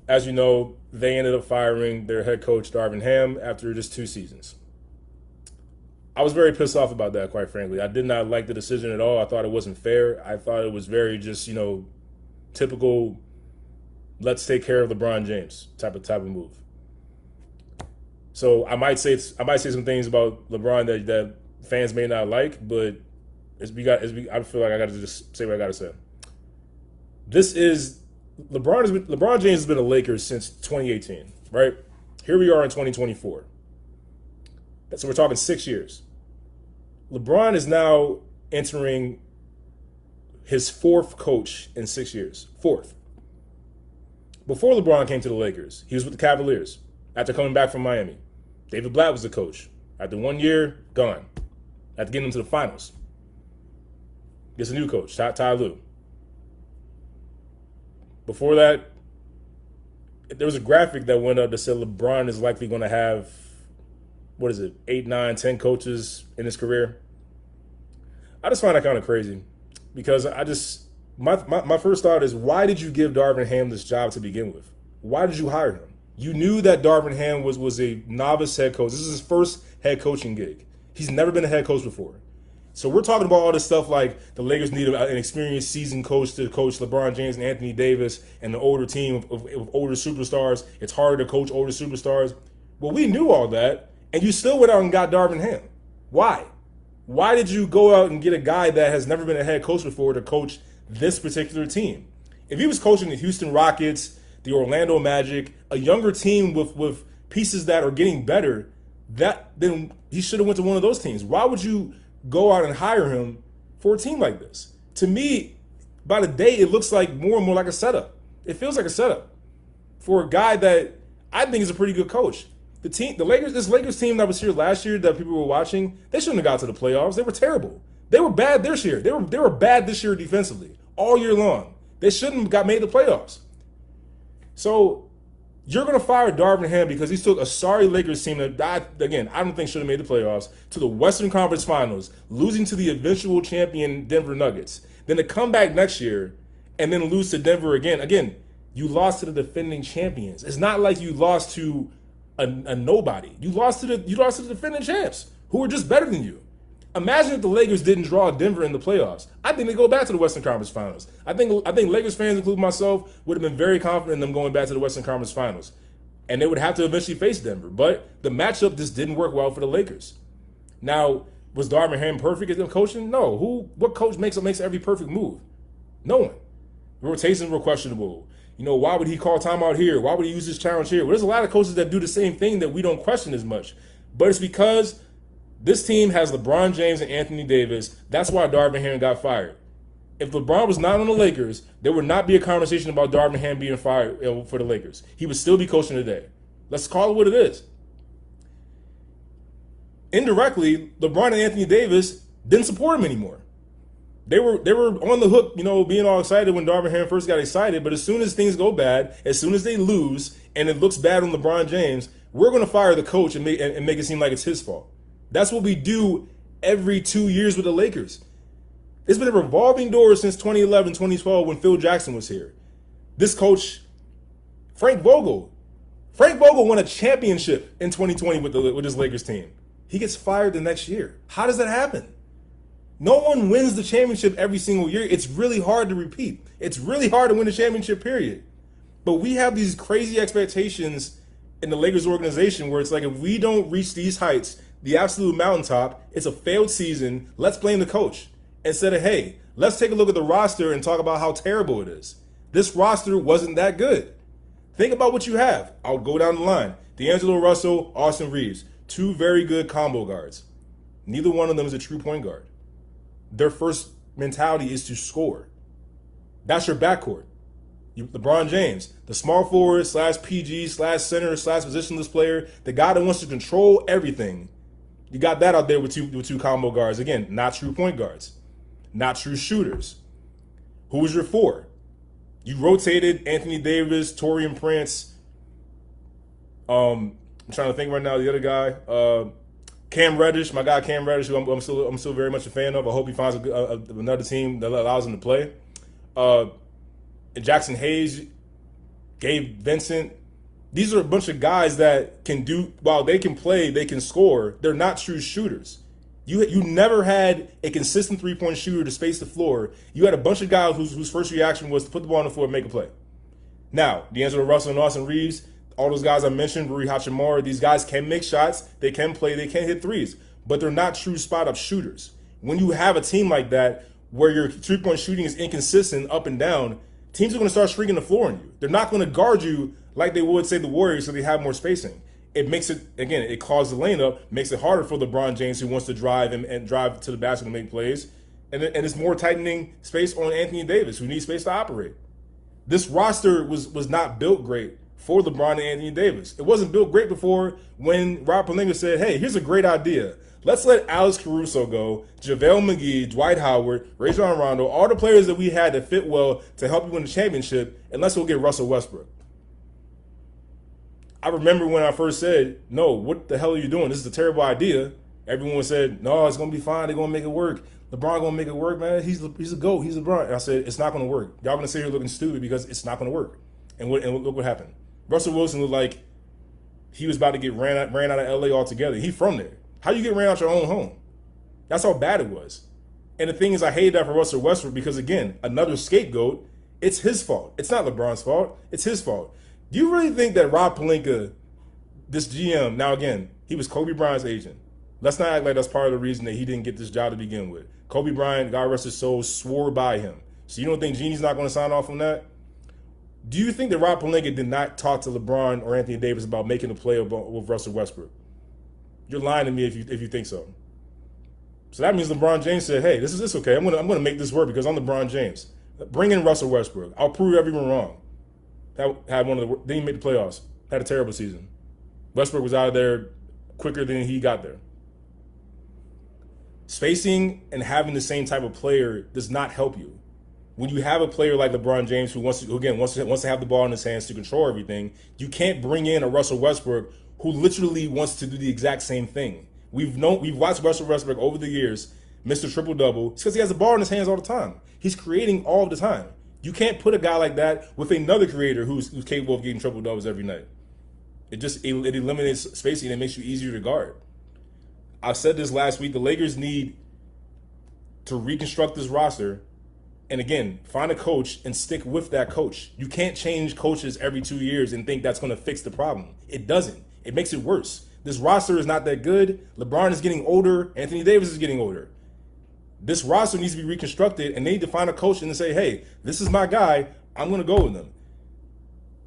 as you know, they ended up firing their head coach, Darvin Ham, after just 2 seasons. I was very pissed off about that, quite frankly. I did not like the decision at all. I thought it wasn't fair. I thought it was very just, typical let's take care of LeBron James type of move. So I might say some things about LeBron that fans may not like, but I feel like I got to just say what I got to say. This is LeBron James has been a Lakers since 2018, right? Here we are in 2024. So we're talking 6 years. LeBron is now entering his 4th coach in 6 years. 4th. Before LeBron came to the Lakers, he was with the Cavaliers after coming back from Miami. David Blatt was the coach. After 1 year, gone. After getting them to the finals. Gets a new coach, Ty Lue. Before that, there was a graphic that went up that said LeBron is likely going to have, 8, 9, 10 coaches in his career. I just find that kind of crazy because my first thought is, why did you give Darvin Ham this job to begin with? Why did you hire him? You knew that Darvin Ham was a novice head coach. This is his first head coaching gig. He's never been a head coach before. So we're talking about all this stuff like the Lakers need an experienced seasoned coach to coach LeBron James and Anthony Davis and the older team of older superstars. It's harder to coach older superstars. Well, we knew all that, and you still went out and got Darvin Ham. Why? Why did you go out and get a guy that has never been a head coach before to coach this particular team? If he was coaching the Houston Rockets, the Orlando Magic, a younger team with pieces that are getting better, then he should have went to one of those teams. Why would you go out and hire him for a team like this? To me, by the day, it looks like more and more like a setup. It feels like a setup for a guy that I think is a pretty good coach. This Lakers team that was here last year that people were watching, they shouldn't have got to the playoffs. They were terrible. They were bad this year. They were bad this year defensively all year long. They shouldn't have got made the playoffs. So you're going to fire Darvin Ham because he took a sorry Lakers team that, I don't think should have made the playoffs, to the Western Conference Finals, losing to the eventual champion Denver Nuggets. Then to come back next year and then lose to Denver again. Again, you lost to the defending champions. It's not like you lost to a nobody. You lost to the defending champs who were just better than you. Imagine if the Lakers didn't draw Denver in the playoffs. I think they go back to the Western Conference Finals. I think Lakers fans, including myself, would have been very confident in them going back to the Western Conference Finals. And they would have to eventually face Denver. But the matchup just didn't work well for the Lakers. Now, was Darvin Ham perfect at coaching? No. What coach makes every perfect move? No one. The rotations were questionable. Why would he call timeout here? Why would he use this challenge here? Well, there's a lot of coaches that do the same thing that we don't question as much. But it's because this team has LeBron James and Anthony Davis. That's why Darvin Ham got fired. If LeBron was not on the Lakers, there would not be a conversation about Darvin Ham being fired for the Lakers. He would still be coaching today. Let's call it what it is. Indirectly, LeBron and Anthony Davis didn't support him anymore. They were on the hook, being all excited when Darvin Ham first got excited. But as soon as things go bad, as soon as they lose, and it looks bad on LeBron James, we're going to fire the coach and make it seem like it's his fault. That's what we do every 2 years with the Lakers. It's been a revolving door since 2011, 2012 when Phil Jackson was here. This coach, Frank Vogel won a championship in 2020 with his Lakers team. He gets fired the next year. How does that happen? No one wins the championship every single year. It's really hard to repeat. It's really hard to win a championship, period. But we have these crazy expectations in the Lakers organization where it's like, if we don't reach these heights, the absolute mountaintop, it's a failed season, let's blame the coach. Instead of, hey, let's take a look at the roster and talk about how terrible it is. This roster wasn't that good. Think about what you have. I'll go down the line. D'Angelo Russell, Austin Reeves, 2 very good combo guards. Neither one of them is a true point guard. Their first mentality is to score. That's your backcourt. LeBron James, the small forward / PG / center / positionless player, the guy that wants to control everything. You got that out there with two combo guards. Again, not true point guards, not true shooters. Who was your 4? You rotated Anthony Davis, Taurean Prince. I'm trying to think right now. The other guy, Cam Reddish, my guy Cam Reddish, who I'm still very much a fan of. I hope he finds another team that allows him to play. And Jackson Hayes, Gabe Vincent. These are a bunch of guys that can do, while they can play, they can score. They're not true shooters. You never had a consistent three-point shooter to space the floor. You had a bunch of guys whose first reaction was to put the ball on the floor and make a play. Now, D'Angelo Russell and Austin Reeves, all those guys I mentioned, Rui Hachimura, these guys can make shots, they can play, they can hit threes, but they're not true spot-up shooters. When you have a team like that where your three-point shooting is inconsistent up and down, teams are going to start shrinking the floor on you. They're not going to guard you like they would, say, the Warriors, so they have more spacing. It makes it, again, it clogs the lane up, makes it harder for LeBron James, who wants to drive and drive to the basket and make plays. And it's more tightening space on Anthony Davis, who needs space to operate. This roster was not built great for LeBron and Anthony Davis. It wasn't built great before when Rob Pelinka said, hey, here's a great idea. Let's let Alex Caruso go, JaVale McGee, Dwight Howard, Rajon Rondo, all the players that we had that fit well to help you win the championship, and let's go get Russell Westbrook. I remember when I first said, no, what the hell are you doing? This is a terrible idea. Everyone said, no, it's going to be fine. They're going to make it work. LeBron going to make it work, man. He's a GOAT. He's LeBron. And I said, it's not going to work. Y'all going to sit here looking stupid because it's not going to work. And look what happened. Russell Wilson looked like he was about to get ran out of L.A. altogether. He's from there. How do you get ran out your own home? That's how bad it was. And the thing is, I hate that for Russell Westbrook because, again, another scapegoat. It's his fault. It's not LeBron's fault. It's his fault. Do you really think that Rob Pelinka, this GM, now again, he was Kobe Bryant's agent. Let's not act like that's part of the reason that he didn't get this job to begin with. Kobe Bryant, God rest his soul, swore by him. So you don't think Genie's not going to sign off on that? Do you think that Rob Pelinka did not talk to LeBron or Anthony Davis about making a play with Russell Westbrook? You're lying to me if you think so. So that means LeBron James said, hey, this is okay. I'm gonna make this work because I'm LeBron James. Bring in Russell Westbrook. I'll prove everyone wrong. Had didn't even make the playoffs. Had a terrible season. Westbrook was out of there quicker than he got there. Spacing and having the same type of player does not help you. When you have a player like LeBron James who wants to have the ball in his hands to control everything, you can't bring in a Russell Westbrook who literally wants to do the exact same thing. We've watched Russell Westbrook over the years, Mr. Triple-Double, because he has the ball in his hands all the time. He's creating all the time. You can't put a guy like that with another creator who's capable of getting triple-doubles every night. It eliminates spacing and it makes you easier to guard. I said this last week, the Lakers need to reconstruct this roster and, again, find a coach and stick with that coach. You can't change coaches every 2 years and think that's going to fix the problem. It doesn't. It makes it worse. This roster is not that good. LeBron is getting older. Anthony Davis is getting older. This roster needs to be reconstructed, and they need to find a coach and say, hey, this is my guy. I'm going to go with him.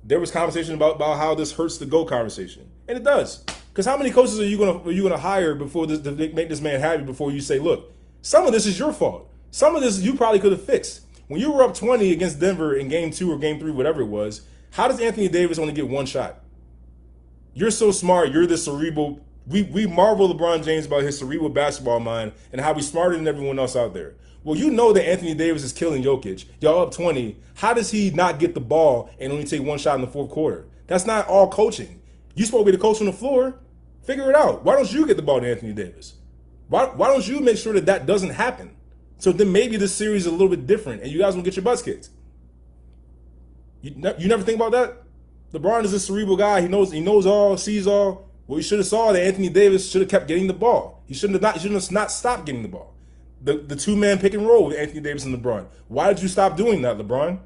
There was conversation about how this hurts the GOAT conversation. And it does. Because how many coaches are you going to hire before to make this man happy before you say, look, some of this is your fault. Some of this you probably could have fixed. When you were up 20 against Denver in game 2 or game 3, whatever it was, how does Anthony Davis only get one shot? You're so smart. You're this cerebral. We marvel LeBron James about his cerebral basketball mind and how he's smarter than everyone else out there. Well, you know that Anthony Davis is killing Jokic. Y'all up 20. How does he not get the ball and only take one shot in the fourth quarter? That's not all coaching. You supposed to be the coach on the floor. Figure it out. Why don't you get the ball to Anthony Davis? Why don't you make sure that doesn't happen? So then maybe this series is a little bit different and you guys will get your butts kicked. You never think about that? LeBron is a cerebral guy. He knows all, sees all. Well, you should have saw that Anthony Davis should have kept getting the ball. He shouldn't have not stopped getting the ball. The two-man pick and roll with Anthony Davis and LeBron. Why did you stop doing that, LeBron?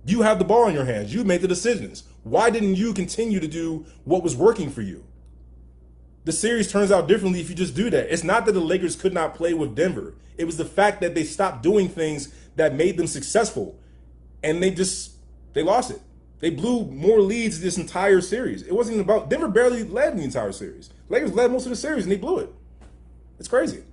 You have the ball in your hands. You made the decisions. Why didn't you continue to do what was working for you? The series turns out differently if you just do that. It's not that the Lakers could not play with Denver. It was the fact that they stopped doing things that made them successful. And they lost it. They blew more leads this entire series. It wasn't even about, Denver barely led the entire series. Lakers led most of the series and they blew it. It's crazy.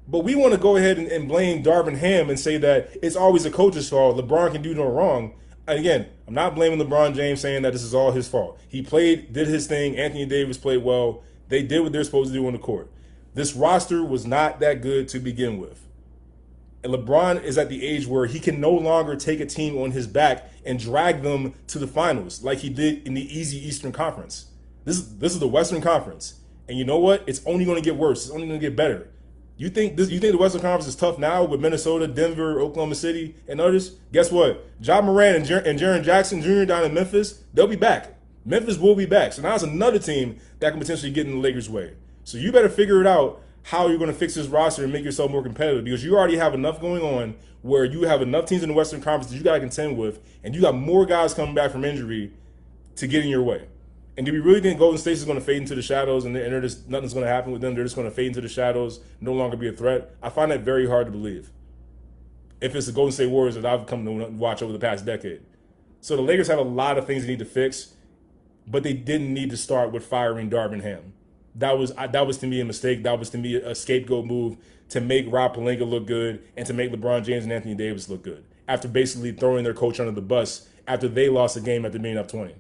But we want to go ahead and blame Darvin Ham and say that it's always a coach's fault. LeBron can do no wrong. And again, I'm not blaming LeBron James saying that this is all his fault. He did his thing. Anthony Davis played well. They did what they're supposed to do on the court. This roster was not that good to begin with. And LeBron is at the age where he can no longer take a team on his back and drag them to the finals like he did in the easy Eastern Conference. This is the Western Conference. And you know what? It's only going to get worse. It's only going to get better. You think the Western Conference is tough now with Minnesota, Denver, Oklahoma City, and others? Guess what? Ja Morant and Jaren Jackson Jr. down in Memphis, they'll be back. Memphis will be back. So now it's another team that can potentially get in the Lakers' way. So you better figure it out how you're going to fix this roster and make yourself more competitive, because you already have enough going on where you have enough teams in the Western Conference that you got to contend with, and you got more guys coming back from injury to get in your way. And do we really think Golden State is going to fade into the shadows and nothing's going to happen with them? They're just going to fade into the shadows, no longer be a threat? I find that very hard to believe if it's the Golden State Warriors that I've come to watch over the past decade. So the Lakers have a lot of things they need to fix, but they didn't need to start with firing Darvin Ham. That was to me a mistake. That was to me a scapegoat move to make Rob Pelinka look good and to make LeBron James and Anthony Davis look good after basically throwing their coach under the bus after they lost a game after being up 20.